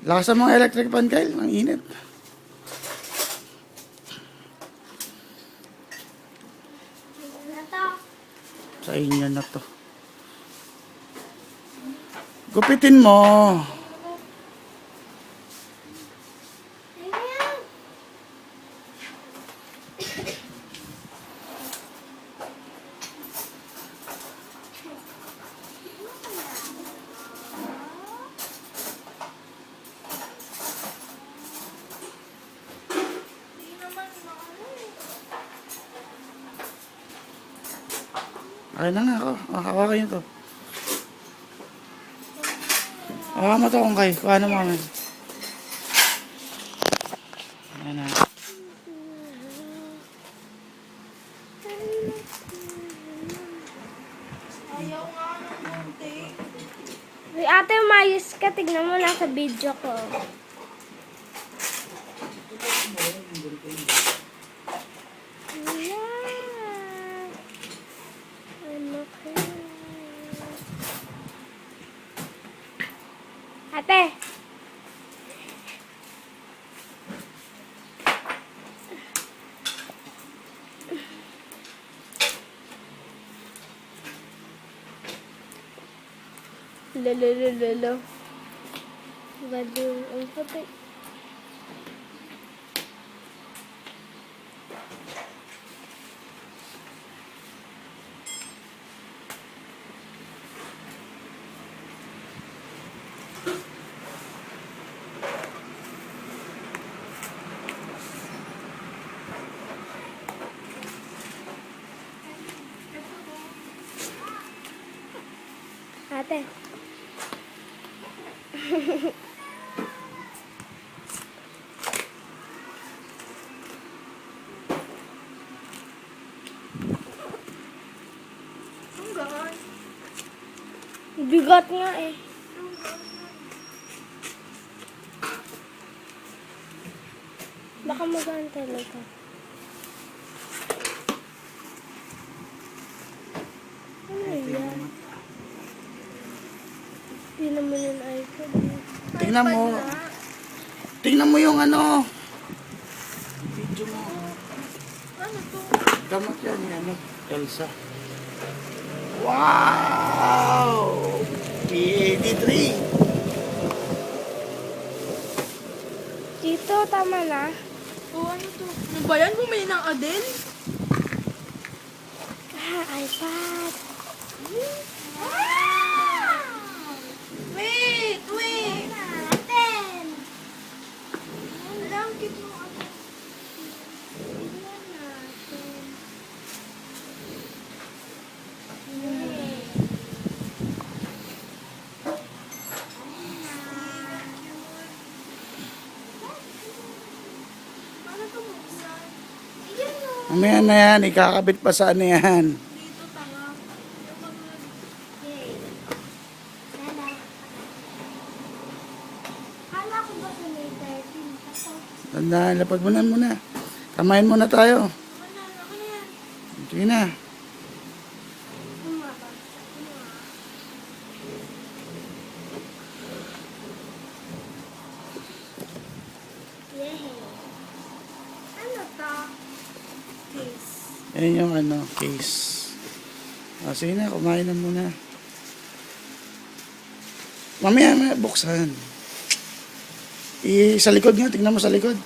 Lakas ang mga electric fan, Kyle. Ang init. Sa inyo na to. Gupitin mo. Ay na nga ako. Hawakan nyo to. Hawakan mo to kung kayo. Kuha na mo kami. Ayan na. Ayaw nga ng munti. Uy, ate, umayos ka. Tignan mo lang sa video ko. Ate. Lolo. Badung ang puti. Ate. Bigat nga eh. Baka magaan talaga. Ano yan? Hindi naman yung iPhone. Tingnan mo. Tingnan mo yung ano. Video mo. Ano to? Gamot yan. Yan. Elsa. Wow! P83. Tito, tama na. Oh, ano to? Ano ba yan? Bumili ng Adele? iPad. Wait! Natin. Alam, cute mo ako. Paano ito buksan? Ayan o. Mamaya na yan. Ikakabit pa sa ano yan. Dito, tanga. Kala ko ba sa may 13? Tandaan. Lapag mo na muna. Kamain muna tayo. Ako na yan. Sige na. Ano to? Case. Ayan yung ano, case. Sige na, kumain na muna. Mamaya buksan. Sa likod nga, tingnan mo sa likod.